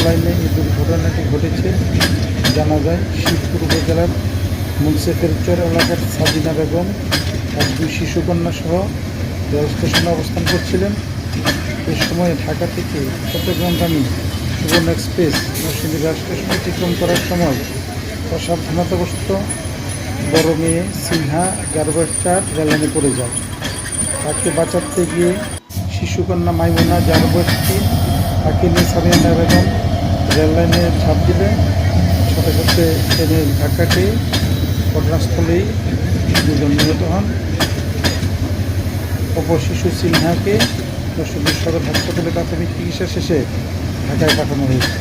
লাইনে এই দুর্ঘটনাটি ঘটেছে জানা যায় শিবপুর উপজেলার মুন্সিফেরচর এলাকার সাবিনা বেগম আর 2 শিশুকন্যা সহ রেল স্টেশনে অবস্থান করছিলেন। এ সময় ঢাকা থেকে চট্টগ্রামগামী সুবর্ণ এক্সপ্রেস নরসিংদী রেল স্টেশন অতিক্রম করার সময় অসাবধানতাবশত বড় মেয়ে সিনহা গার্বাস্টার রেললাইনে পড়ে যায়। তাকে বাঁচাতে গিয়ে শিশুকন্যা মাইমুনা যার বয়স 3 তাকে নিয়ে সাবিনা বেগম রেললাইনে ঝাঁপ দিলে সাথে সাথে ট্রেনের ধাক্কাকে ঘটনাস্থলেই 2 জন নিহত হন। অপর শিশু সিনহাকে নরসিংদী সদর হাসপাতালে প্রাথমিক চিকিৎসা শেষে ঢাকায় পাঠানো হয়েছে।